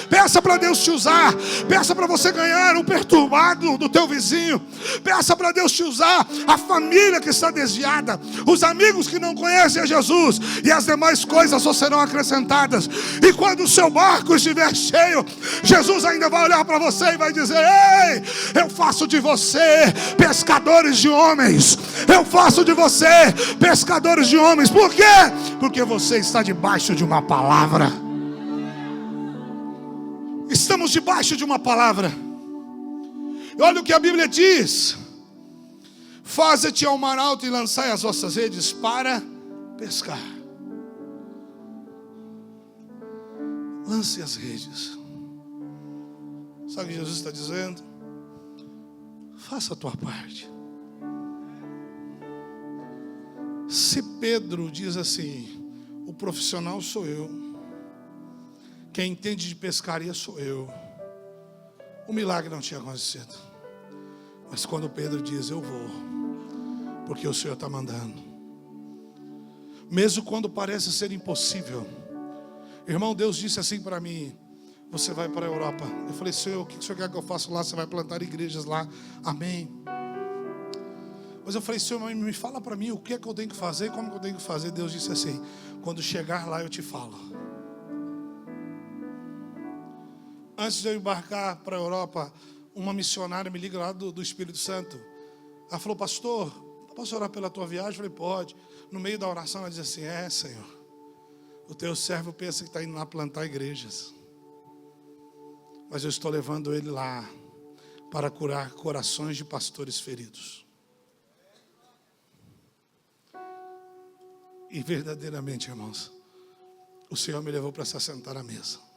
Peça para Deus te usar. Peça para você ganhar um perturbado do teu vizinho. Peça para Deus te usar a família que está desviada, os amigos que não conhecem a Jesus, e as demais coisas só serão acrescentadas. E quando o seu barco estiver cheio, Jesus ainda vai olhar para você e vai dizer: ei, eu faço de você pescadores de homens. Eu faço de você pescadores de homens. Por quê? Porque você está debaixo de uma palavra. Estamos debaixo de uma palavra. E olha o que a Bíblia diz: faze-te ao mar alto e lançai as vossas redes para pescar. Lance as redes. Sabe o que Jesus está dizendo? Faça a tua parte. Se Pedro diz assim: o profissional sou eu, quem entende de pescaria sou eu, o milagre não tinha acontecido. Mas quando Pedro diz: eu vou, porque o Senhor está mandando, mesmo quando parece ser impossível. Irmão, Deus disse assim para mim: você vai para a Europa. Eu falei: Senhor, o que o Senhor quer que eu faça lá? Você vai plantar igrejas lá, amém. Mas eu falei: Senhor, me fala para mim o que é que eu tenho que fazer, como que eu tenho que fazer. Deus disse assim: quando chegar lá eu te falo. Antes de eu embarcar para a Europa, uma missionária me liga lá do Espírito Santo. Ela falou: pastor, posso orar pela tua viagem? Eu falei: pode. No meio da oração ela diz assim: é, Senhor, o teu servo pensa que está indo lá plantar igrejas, mas eu estou levando ele lá para curar corações de pastores feridos. E verdadeiramente, irmãos, o Senhor me levou para se assentar à mesa.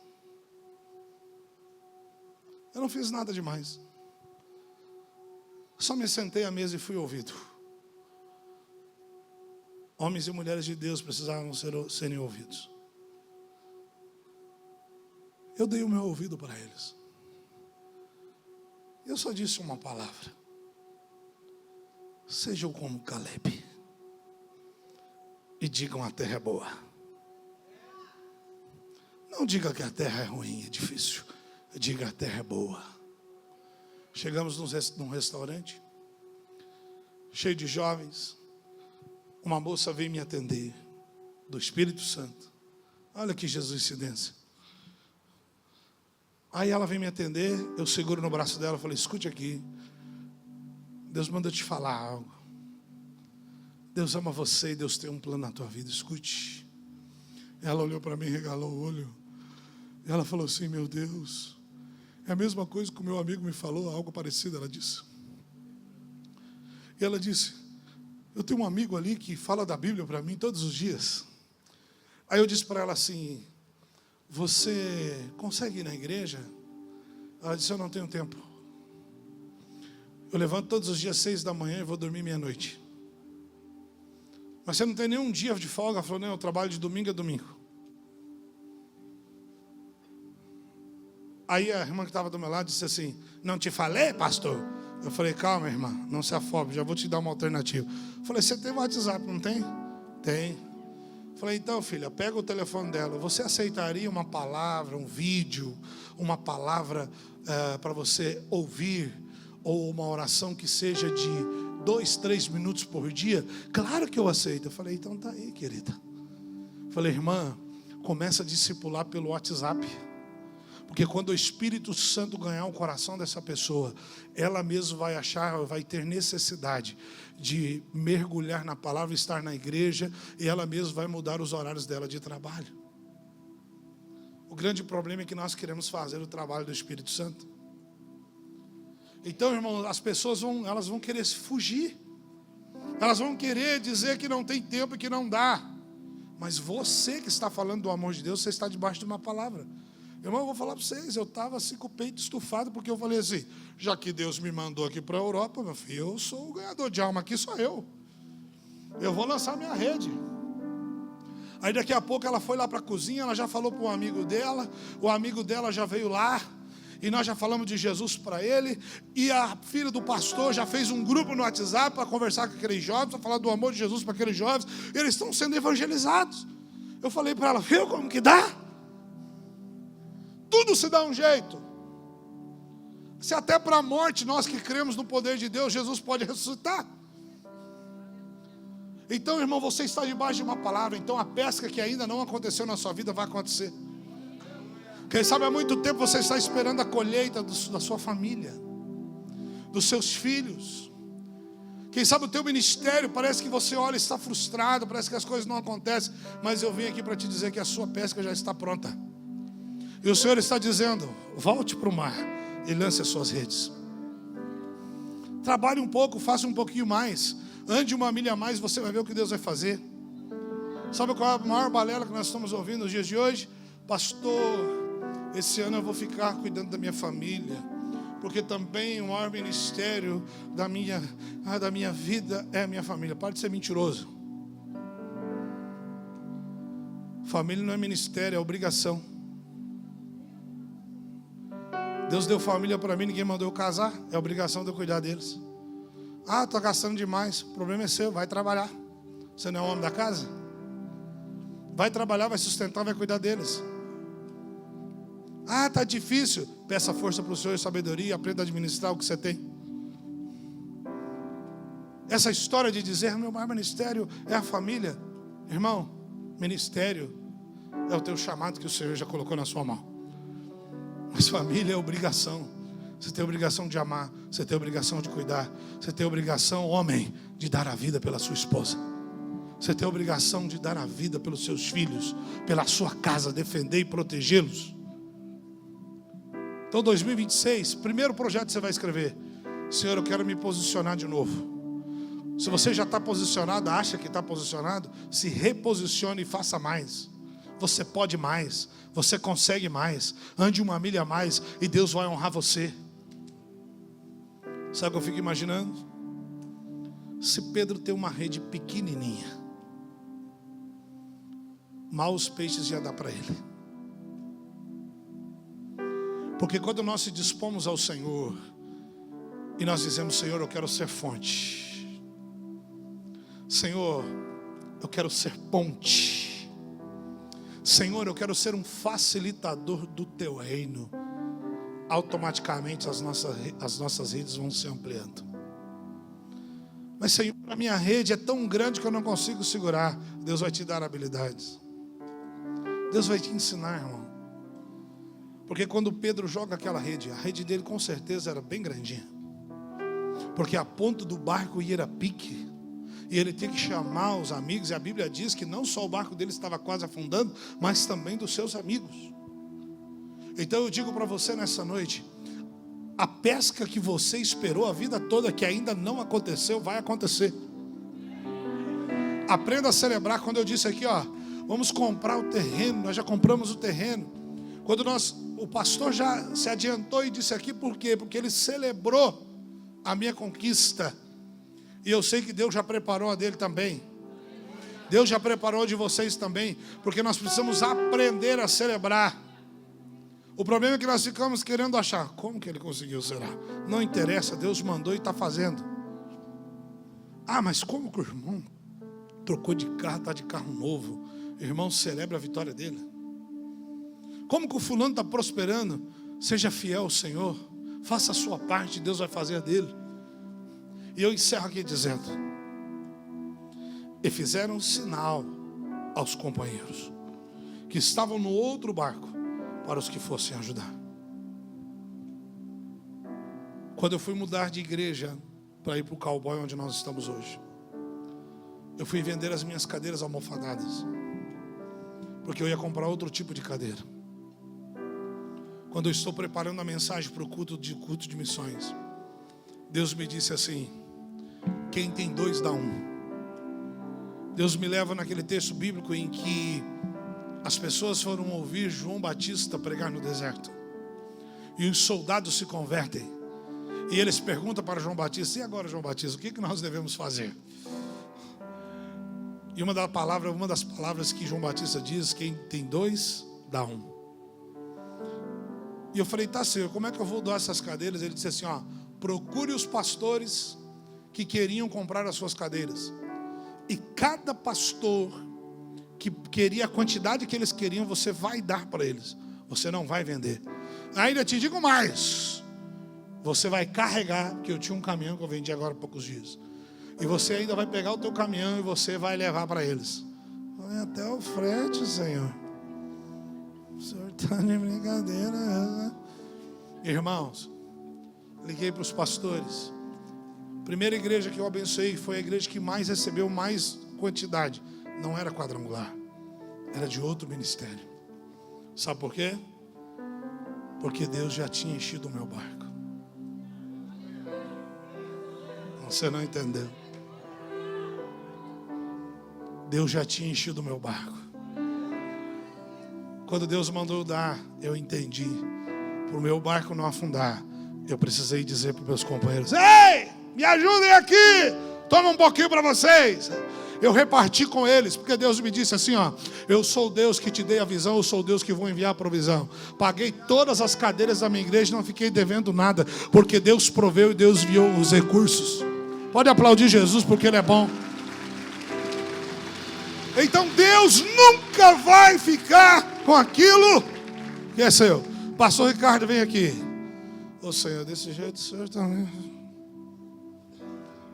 Eu não fiz nada demais. Só me sentei à mesa e fui ouvido. Homens e mulheres de Deus precisavam serem ouvidos. Eu dei o meu ouvido para eles. Eu só disse uma palavra: sejam como Caleb e digam: a terra é boa. Não diga que a terra é ruim, é difícil. Diga: a terra é boa. Chegamos num restaurante cheio de jovens. Uma moça veio me atender, do Espírito Santo. Olha que jesuicidência. Aí ela vem me atender, eu seguro no braço dela e falei: escute aqui, Deus manda te falar algo. Deus ama você e Deus tem um plano na tua vida, escute. Ela olhou para mim, regalou o olho. E ela falou assim: meu Deus, é a mesma coisa que o meu amigo me falou, algo parecido, ela disse. E ela disse: eu tenho um amigo ali que fala da Bíblia para mim todos os dias. Aí eu disse para ela assim: você consegue ir na igreja? Ela disse: eu não tenho tempo. Eu levanto todos os dias 6 da manhã e vou dormir meia-noite. Mas você não tem nenhum dia de folga? Ela falou: não, eu trabalho de domingo a domingo. Aí a irmã que estava do meu lado disse assim: não te falei, pastor? Eu falei: calma, irmã, não se afobe, já vou te dar uma alternativa. Eu falei: você tem WhatsApp, não tem? Tem. Eu falei: então, filha, pega o telefone dela. Você aceitaria uma palavra, um vídeo, uma palavra para você ouvir, ou uma oração que seja de 2, 3 minutos por dia? Claro que eu aceito. Eu falei: então tá aí, querida. Eu falei: irmã, começa a discipular pelo WhatsApp. Porque quando o Espírito Santo ganhar o coração dessa pessoa, ela mesma vai ter necessidade de mergulhar na palavra, estar na igreja, e ela mesma vai mudar os horários dela de trabalho. O grande problema é que nós queremos fazer o trabalho do Espírito Santo. Então, irmão, as pessoas vão querer fugir. Elas vão querer dizer que não tem tempo e que não dá. Mas você que está falando do amor de Deus, você está debaixo de uma palavra. Irmão, eu vou falar para vocês, eu estava assim com o peito estufado, porque eu falei assim, já que Deus me mandou aqui para a Europa, meu filho, eu sou o ganhador de alma aqui, sou eu. Eu vou lançar minha rede. Aí daqui a pouco ela foi lá para a cozinha, ela já falou para um amigo dela, o amigo dela já veio lá, e nós já falamos de Jesus para ele, e a filha do pastor já fez um grupo no WhatsApp para conversar com aqueles jovens, para falar do amor de Jesus para aqueles jovens, e eles estão sendo evangelizados. Eu falei para ela, viu como que dá? Tudo se dá um jeito. Se até para a morte, nós que cremos no poder de Deus, Jesus pode ressuscitar. Então, irmão, você está debaixo de uma palavra. Então a pesca que ainda não aconteceu na sua vida vai acontecer. Quem sabe há muito tempo você está esperando a colheita da sua família, dos seus filhos. Quem sabe o teu ministério, parece que você olha e está frustrado, parece que as coisas não acontecem. Mas eu vim aqui para te dizer que a sua pesca já está pronta. E o Senhor está dizendo, volte para o mar e lance as suas redes. Trabalhe um pouco, faça um pouquinho mais. Ande uma milha a mais, você vai ver o que Deus vai fazer. Sabe qual é a maior balela que nós estamos ouvindo nos dias de hoje? Pastor, esse ano eu vou ficar cuidando da minha família, porque também o maior ministério da minha vida é a minha família. Para de ser mentiroso. Família não é ministério, é obrigação. Deus deu família para mim, ninguém mandou eu casar, é obrigação de eu cuidar deles. Ah, estou gastando demais, o problema é seu, vai trabalhar. Você não é o homem da casa? Vai trabalhar, vai sustentar, vai cuidar deles. Ah, está difícil, peça força para o Senhor e sabedoria e aprenda a administrar o que você tem. Essa história de dizer, meu maior ministério é a família. Irmão, ministério é o teu chamado que o Senhor já colocou na sua mão. Mas família é obrigação. Você tem a obrigação de amar. Você tem a obrigação de cuidar. Você tem a obrigação, homem, de dar a vida pela sua esposa. Você tem a obrigação de dar a vida pelos seus filhos, pela sua casa, defender e protegê-los. Então 2026, primeiro projeto que você vai escrever: Senhor, eu quero me posicionar de novo. Se você já está posicionado, acha que está posicionado, se reposicione e faça mais. Você pode mais, você consegue mais. Ande uma milha a mais e Deus vai honrar você. Sabe o que eu fico imaginando? Se Pedro tem uma rede pequenininha, mal os peixes iam dar para ele. Porque quando nós se dispomos ao Senhor e nós dizemos, Senhor, eu quero ser fonte, Senhor, eu quero ser ponte, Senhor, eu quero ser um facilitador do teu reino, automaticamente as nossas redes vão se ampliando. Mas Senhor, a minha rede é tão grande que eu não consigo segurar. Deus vai te dar habilidades. Deus vai te ensinar, irmão. Porque quando Pedro joga aquela rede, a rede dele com certeza era bem grandinha, porque a ponta do barco ia a pique, e ele tinha que chamar os amigos. E a Bíblia diz que não só o barco dele estava quase afundando, mas também dos seus amigos. Então eu digo para você nessa noite, a pesca que você esperou a vida toda, que ainda não aconteceu, vai acontecer. Aprenda a celebrar. Quando eu disse aqui, ó, vamos comprar o terreno, nós já compramos o terreno. Quando o pastor já se adiantou e disse aqui, por quê? Porque ele celebrou a minha conquista. E eu sei que Deus já preparou a dele também. Deus já preparou de vocês também. Porque nós precisamos aprender a celebrar. O problema é que nós ficamos querendo achar, como que ele conseguiu, será? Não interessa, Deus mandou e está fazendo. Ah, mas como que o irmão trocou de carro, está de carro novo? O irmão celebra a vitória dele. Como que o fulano está prosperando? Seja fiel ao Senhor, faça a sua parte, Deus vai fazer a dele. E eu encerro aqui dizendo, e fizeram um sinal aos companheiros que estavam no outro barco, para os que fossem ajudar. Quando eu fui mudar de igreja para ir para o Cowboy, onde nós estamos hoje, eu fui vender as minhas cadeiras almofadadas, porque eu ia comprar outro tipo de cadeira. Quando eu estou preparando a mensagem para o culto de missões, Deus me disse assim, Quem tem dois dá um. Deus me leva naquele texto bíblico em que as pessoas foram ouvir João Batista pregar no deserto. E os soldados se convertem. E eles perguntam para João Batista: e agora, João Batista, o que nós devemos fazer? E uma das palavras que João Batista diz: quem tem dois, dá um. E eu falei: tá, Senhor, como é que eu vou dar essas cadeiras? Ele disse assim: procure os pastores que queriam comprar as suas cadeiras. E cada pastor que queria a quantidade que eles queriam, você vai dar para eles. Você não vai vender. Ainda te digo mais: você vai carregar, que eu tinha um caminhão que eu vendi agora há poucos dias. E você ainda vai pegar o teu caminhão e você vai levar para eles. Até o frete, Senhor. O Senhor está de brincadeira, né? Irmãos, liguei para os pastores. Primeira igreja que eu abençoei foi a igreja que mais recebeu mais quantidade. Não era quadrangular, era de outro ministério. Sabe por quê? Porque Deus já tinha enchido o meu barco. Você não entendeu? Deus já tinha enchido o meu barco. Quando Deus mandou dar, eu entendi. Para o meu barco não afundar, eu precisei dizer para os meus companheiros: ei, me ajudem aqui, toma um pouquinho para vocês. Eu reparti com eles, porque Deus me disse assim: eu sou o Deus que te dei a visão, eu sou o Deus que vou enviar a provisão. Paguei todas as cadeiras da minha igreja, não fiquei devendo nada, porque Deus proveu e Deus enviou os recursos. Pode aplaudir Jesus, porque Ele é bom. Então Deus nunca vai ficar com aquilo que é seu. Pastor Ricardo, vem aqui. Ô Senhor, desse jeito o Senhor também.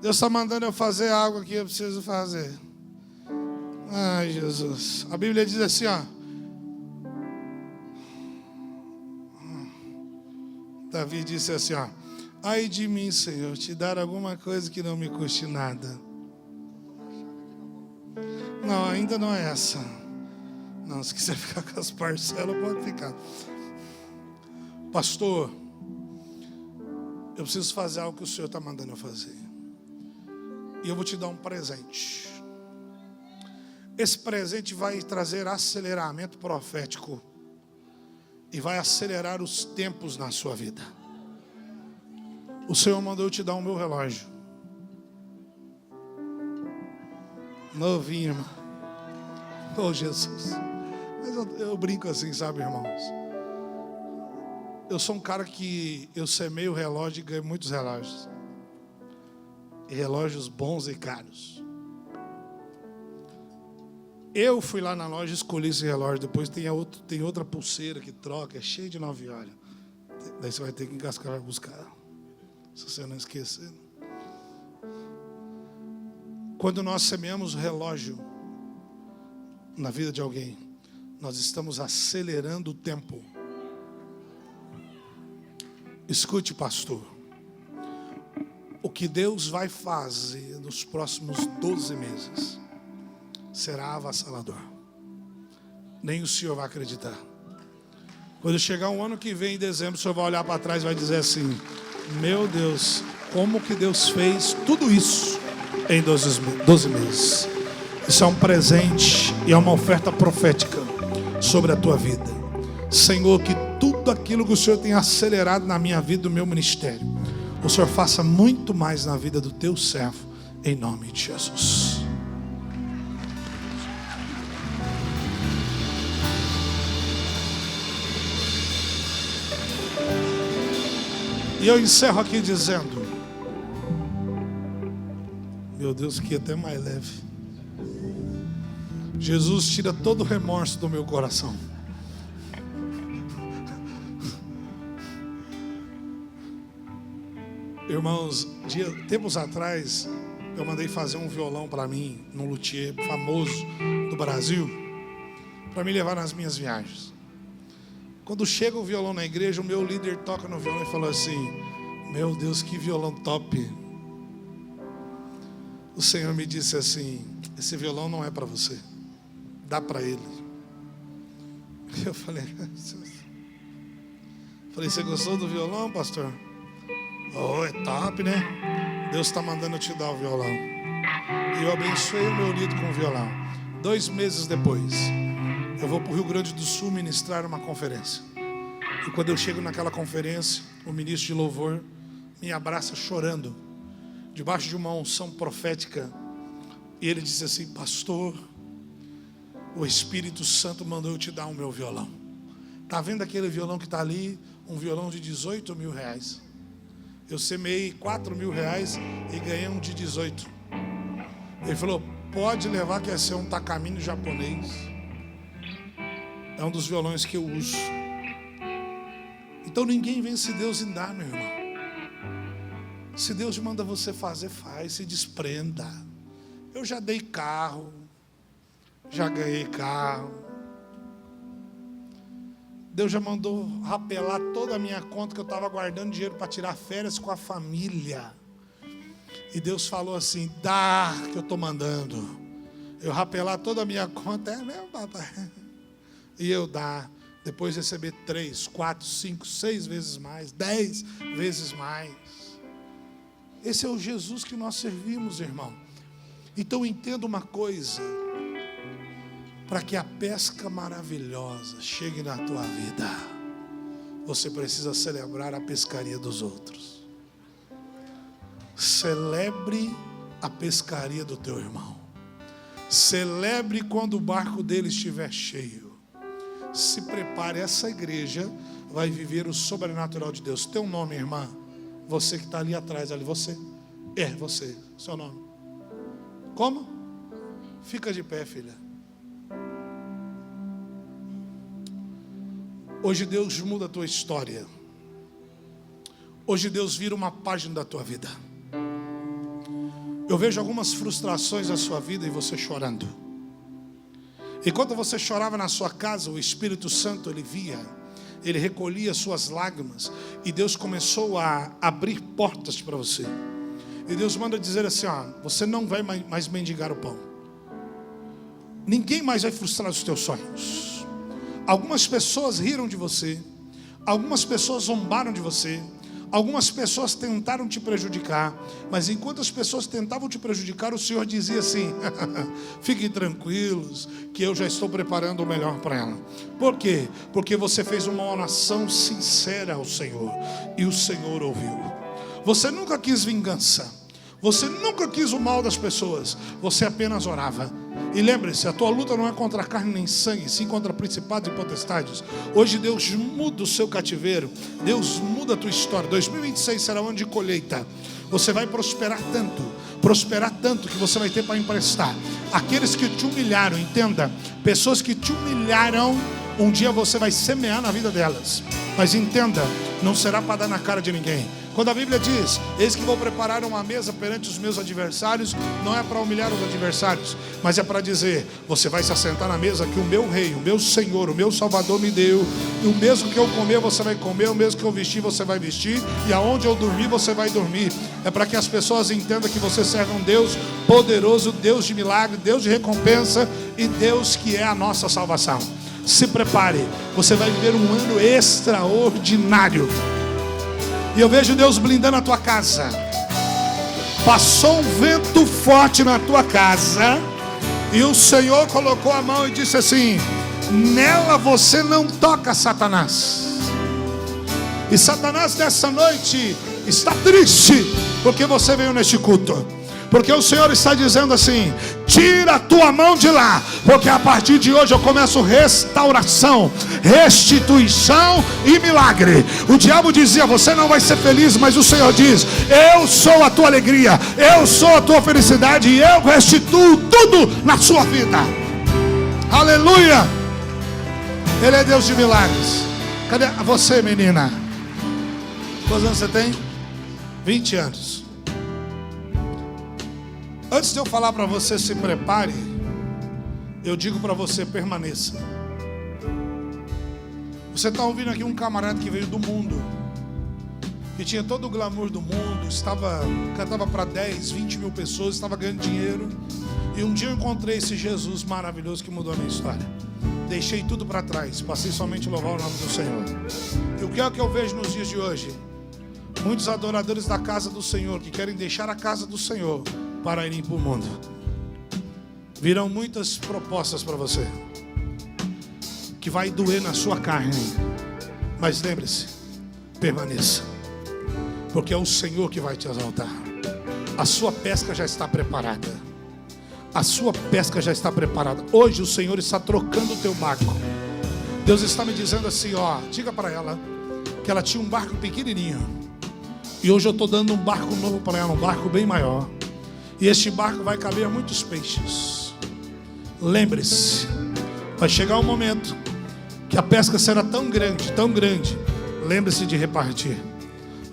Deus está mandando eu fazer algo que eu preciso fazer. Ai, Jesus. A Bíblia diz assim, Davi disse assim, ai de mim, Senhor, te dar alguma coisa que não me custe nada. Não, ainda não é essa. Não, se quiser ficar com as parcelas, pode ficar. Pastor, eu preciso fazer algo que o Senhor está mandando eu fazer. E eu vou te dar um presente. Esse presente vai trazer aceleramento profético. E vai acelerar os tempos na sua vida. O Senhor mandou eu te dar o meu relógio. Novinho, irmão. Oh, Jesus. Mas eu brinco assim, sabe, irmãos? Eu sou um cara que eu semeio o relógio e ganho muitos relógios. E relógios bons e caros. Eu fui lá na loja e escolhi esse relógio. Depois tem outra pulseira que troca, é cheio de 9 horas. Daí você vai ter que encascar e buscar. Se você não esquecer. Quando nós semeamos o relógio na vida de alguém, nós estamos acelerando o tempo. Escute, pastor. O que Deus vai fazer nos próximos 12 meses será avassalador. Nem o senhor vai acreditar. Quando chegar um ano que vem, em dezembro, o senhor vai olhar para trás e vai dizer assim: meu Deus, como que Deus fez tudo isso em 12 meses? Isso é um presente e é uma oferta profética sobre a tua vida. Senhor, que tudo aquilo que o Senhor tem acelerado na minha vida, do meu ministério, o Senhor faça muito mais na vida do teu servo, em nome de Jesus. E eu encerro aqui dizendo, meu Deus, que até mais leve. Jesus tira todo o remorso do meu coração. Irmãos, tempos atrás, eu mandei fazer um violão para mim, num luthier famoso do Brasil, para me levar nas minhas viagens. Quando chega o violão na igreja, o meu líder toca no violão e falou assim: meu Deus, que violão top. O Senhor me disse assim: esse violão não é para você, dá para ele. Eu falei, você gostou do violão, pastor? Oh, é top, né? Deus está mandando eu te dar o violão. E eu abençoei o meu líder com o violão. 2 meses depois, eu vou para o Rio Grande do Sul ministrar uma conferência. E quando eu chego naquela conferência, o ministro de louvor me abraça chorando, debaixo de uma unção profética. E ele disse assim: pastor, o Espírito Santo mandou eu te dar o meu violão. Está vendo aquele violão que está ali? Um violão de 18 mil reais. Eu semeei 4 mil reais e ganhei um de 18. Ele falou: pode levar, que esse é um takamine japonês. É um dos violões que eu uso. Então ninguém vence Deus em dar, meu irmão. Se Deus manda você fazer, faz, se desprenda. Eu já dei carro, já ganhei carro. Deus já mandou rapelar toda a minha conta, que eu estava guardando dinheiro para tirar férias com a família. E Deus falou assim: dá, que eu estou mandando. Eu rapelar toda a minha conta, é mesmo, papai? E eu dar. Depois receber 3, 4, 5, 6 vezes mais, 10 vezes mais. Esse é o Jesus que nós servimos, irmão. Então entenda uma coisa: para que a pesca maravilhosa chegue na tua vida, você precisa celebrar a pescaria dos outros. Celebre a pescaria do teu irmão. Celebre quando o barco dele estiver cheio. Se prepare, essa igreja vai viver o sobrenatural de Deus. Teu nome, irmã? Você que está ali atrás, ali, você? Você, seu nome. Como? Fica de pé, filha. Hoje Deus muda a tua história. Hoje Deus vira uma página da tua vida. Eu vejo algumas frustrações na sua vida e você chorando. Enquanto você chorava na sua casa, o Espírito Santo, ele via, ele recolhia suas lágrimas, e Deus começou a abrir portas para você. E Deus manda dizer assim: você não vai mais mendigar o pão. Ninguém mais vai frustrar os teus sonhos. Algumas pessoas riram de você, algumas pessoas zombaram de você, algumas pessoas tentaram te prejudicar, mas enquanto as pessoas tentavam te prejudicar, o Senhor dizia assim: fiquem tranquilos, que eu já estou preparando o melhor para ela. Por quê? Porque você fez uma oração sincera ao Senhor, e o Senhor ouviu. Você nunca quis vingança, você nunca quis o mal das pessoas, você apenas orava. E lembre-se, a tua luta não é contra carne nem sangue, sim contra principados e potestades. Hoje Deus muda o seu cativeiro, Deus muda a tua história. 2026 será um ano de colheita. Você vai prosperar tanto que você vai ter para emprestar. Aqueles que te humilharam, entenda, pessoas que te humilharam, um dia você vai semear na vida delas. Mas entenda, não será para dar na cara de ninguém. Quando a Bíblia diz: eis que vou preparar uma mesa perante os meus adversários, não é para humilhar os adversários, mas é para dizer: você vai se assentar na mesa que o meu rei, o meu Senhor, o meu Salvador me deu, e o mesmo que eu comer você vai comer, o mesmo que eu vestir você vai vestir, e aonde eu dormir você vai dormir. É para que as pessoas entendam que você serve um Deus poderoso, Deus de milagre, Deus de recompensa, e Deus que é a nossa salvação. Se prepare, você vai viver um ano extraordinário. E eu vejo Deus blindando a tua casa. Passou um vento forte na tua casa, e o Senhor colocou a mão e disse assim: nela você não toca, Satanás. E Satanás nessa noite está triste, porque você veio neste culto. Porque o Senhor está dizendo assim: tira a tua mão de lá, porque a partir de hoje eu começo restauração, restituição e milagre. O diabo dizia: você não vai ser feliz, mas o Senhor diz: eu sou a tua alegria, eu sou a tua felicidade, e eu restituo tudo na sua vida. Aleluia! Ele é Deus de milagres. Cadê você, menina? Quantos anos você tem? 20 anos. Antes de eu falar para você se prepare, eu digo para você: permaneça. Você está ouvindo aqui um camarada que veio do mundo, que tinha todo o glamour do mundo, cantava para 10, 20 mil pessoas, estava ganhando dinheiro. E um dia eu encontrei esse Jesus maravilhoso que mudou a minha história. Deixei tudo para trás, passei somente a louvar o nome do Senhor. E o que é que eu vejo nos dias de hoje? Muitos adoradores da casa do Senhor que querem deixar a casa do Senhor para irem para o mundo. Virão muitas propostas para você, que vai doer na sua carne. Mas lembre-se, permaneça, porque é o Senhor que vai te exaltar. A sua pesca já está preparada. A sua pesca já está preparada. Hoje o Senhor está trocando o teu barco. Deus está me dizendo assim, ó, diga para ela que ela tinha um barco pequenininho, e hoje eu estou dando um barco novo para ela, um barco bem maior. E este barco vai caber muitos peixes. Lembre-se, vai chegar um momento que a pesca será tão grande, tão grande. Lembre-se de repartir.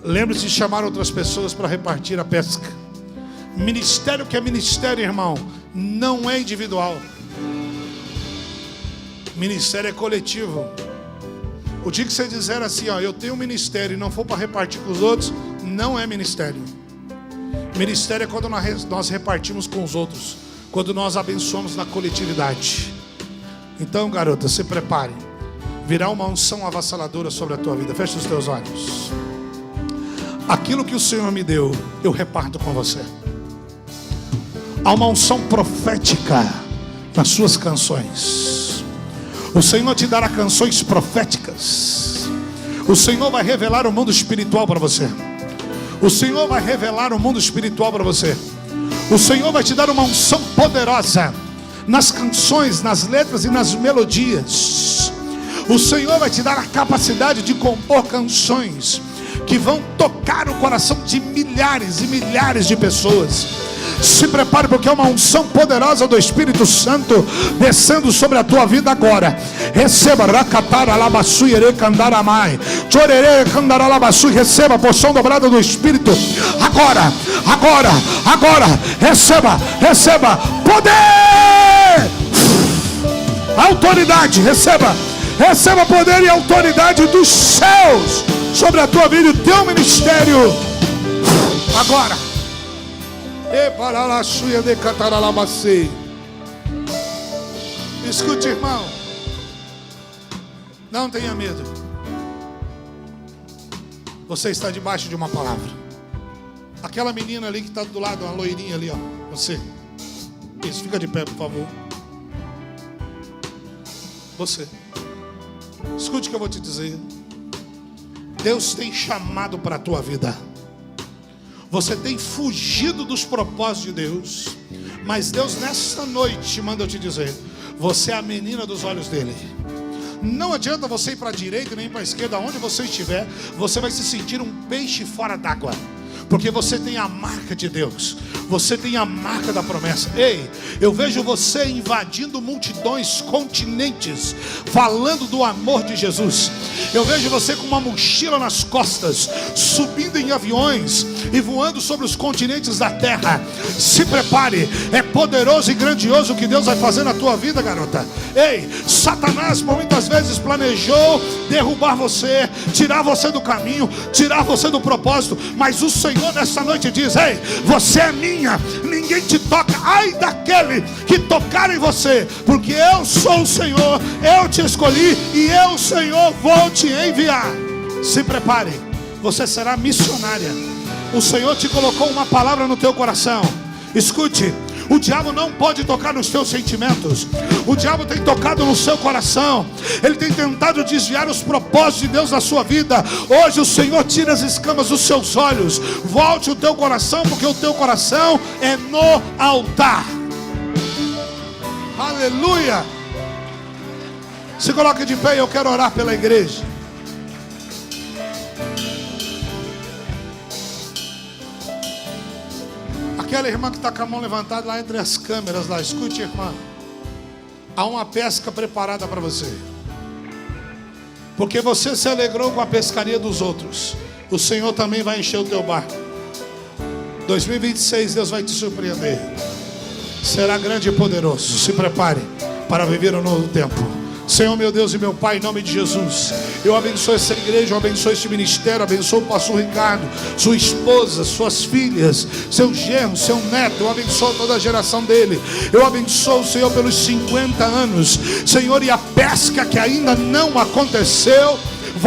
Lembre-se de chamar outras pessoas para repartir a pesca. Ministério que é ministério, irmão, não é individual. Ministério é coletivo. O dia que você dizer assim, ó, eu tenho um ministério e não for para repartir com os outros, não é ministério. Ministério é quando nós repartimos com os outros, quando nós abençoamos na coletividade. Então, garota, se prepare. Virá uma unção avassaladora sobre a tua vida. Feche os teus olhos. Aquilo que o Senhor me deu, eu reparto com você. Há uma unção profética nas suas canções. O Senhor te dará canções proféticas. O Senhor vai revelar o mundo espiritual para você. O Senhor vai revelar o mundo espiritual para você. O Senhor vai te dar uma unção poderosa nas canções, nas letras e nas melodias. O Senhor vai te dar a capacidade de compor canções que vão tocar o coração de milhares e milhares de pessoas. Se prepare, porque é uma unção poderosa do Espírito Santo descendo sobre a tua vida agora. Receba, receba a porção dobrada do Espírito agora, agora, agora. Receba poder, autoridade. Receba poder e autoridade dos céus sobre a tua vida e o teu ministério agora. Escute, irmão, não tenha medo. Você está debaixo de uma palavra. Aquela menina ali que está do lado, uma loirinha ali, ó, você. Isso, fica de pé, por favor. Você. Escute o que eu vou te dizer. Deus tem chamado para a tua vida. Você tem fugido dos propósitos de Deus, mas Deus nesta noite manda eu te dizer: você é a menina dos olhos dele. Não adianta você ir para a direita nem para a esquerda. Onde você estiver, você vai se sentir um peixe fora d'água, porque você tem a marca de Deus. Você tem a marca da promessa. Ei, eu vejo você invadindo multidões, continentes, falando do amor de Jesus. Eu vejo você com uma mochila nas costas, subindo em aviões e voando sobre os continentes da terra. Se prepare, é poderoso e grandioso o que Deus vai fazer na tua vida, garota. Ei, Satanás por muitas vezes planejou derrubar você, tirar você do caminho, tirar você do propósito, mas o Senhor nessa noite diz: ei, você é minha, ninguém te toca. Ai daquele que tocar em você, porque eu sou o Senhor, eu te escolhi e eu, Senhor, vou te enviar. Se prepare, você será missionária. O Senhor te colocou uma palavra no teu coração. Escute, o diabo não pode tocar nos teus sentimentos. O diabo tem tocado no seu coração. Ele tem tentado desviar os propósitos de Deus na sua vida. Hoje o Senhor tira as escamas dos seus olhos. Volte o teu coração, porque o teu coração é no altar. Aleluia. Se coloque de pé e eu quero orar pela igreja. Aquela irmã que está com a mão levantada lá entre as câmeras lá. Escute, irmã, há uma pesca preparada para você, porque você se alegrou com a pescaria dos outros. O Senhor também vai encher o teu barco. 2026 Deus vai te surpreender. Será grande e poderoso. Se prepare para viver um novo tempo. Senhor, meu Deus e meu Pai, em nome de Jesus, eu abençoo essa igreja, eu abençoo este ministério, abençoo o pastor Ricardo, sua esposa, suas filhas, seu genro, seu neto. Eu abençoo toda a geração dele. Eu abençoo o Senhor pelos 50 anos, Senhor, e a pesca que ainda não aconteceu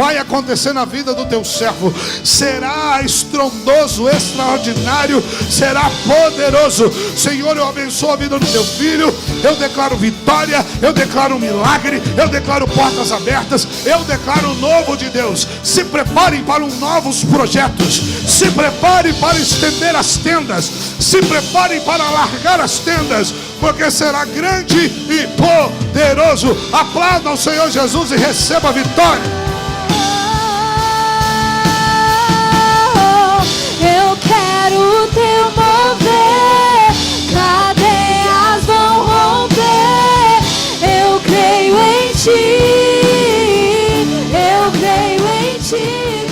vai acontecer na vida do teu servo. Será estrondoso, extraordinário, será poderoso. Senhor, eu abençoo a vida do teu filho. Eu declaro vitória, eu declaro milagre, eu declaro portas abertas, eu declaro o novo de Deus. Se preparem para novos projetos, se preparem para estender as tendas, se preparem para alargar as tendas, porque será grande e poderoso. Aplauda ao Senhor Jesus e receba a vitória. Eu quero o teu mover, cadeias vão romper. Eu creio em ti, eu creio em ti.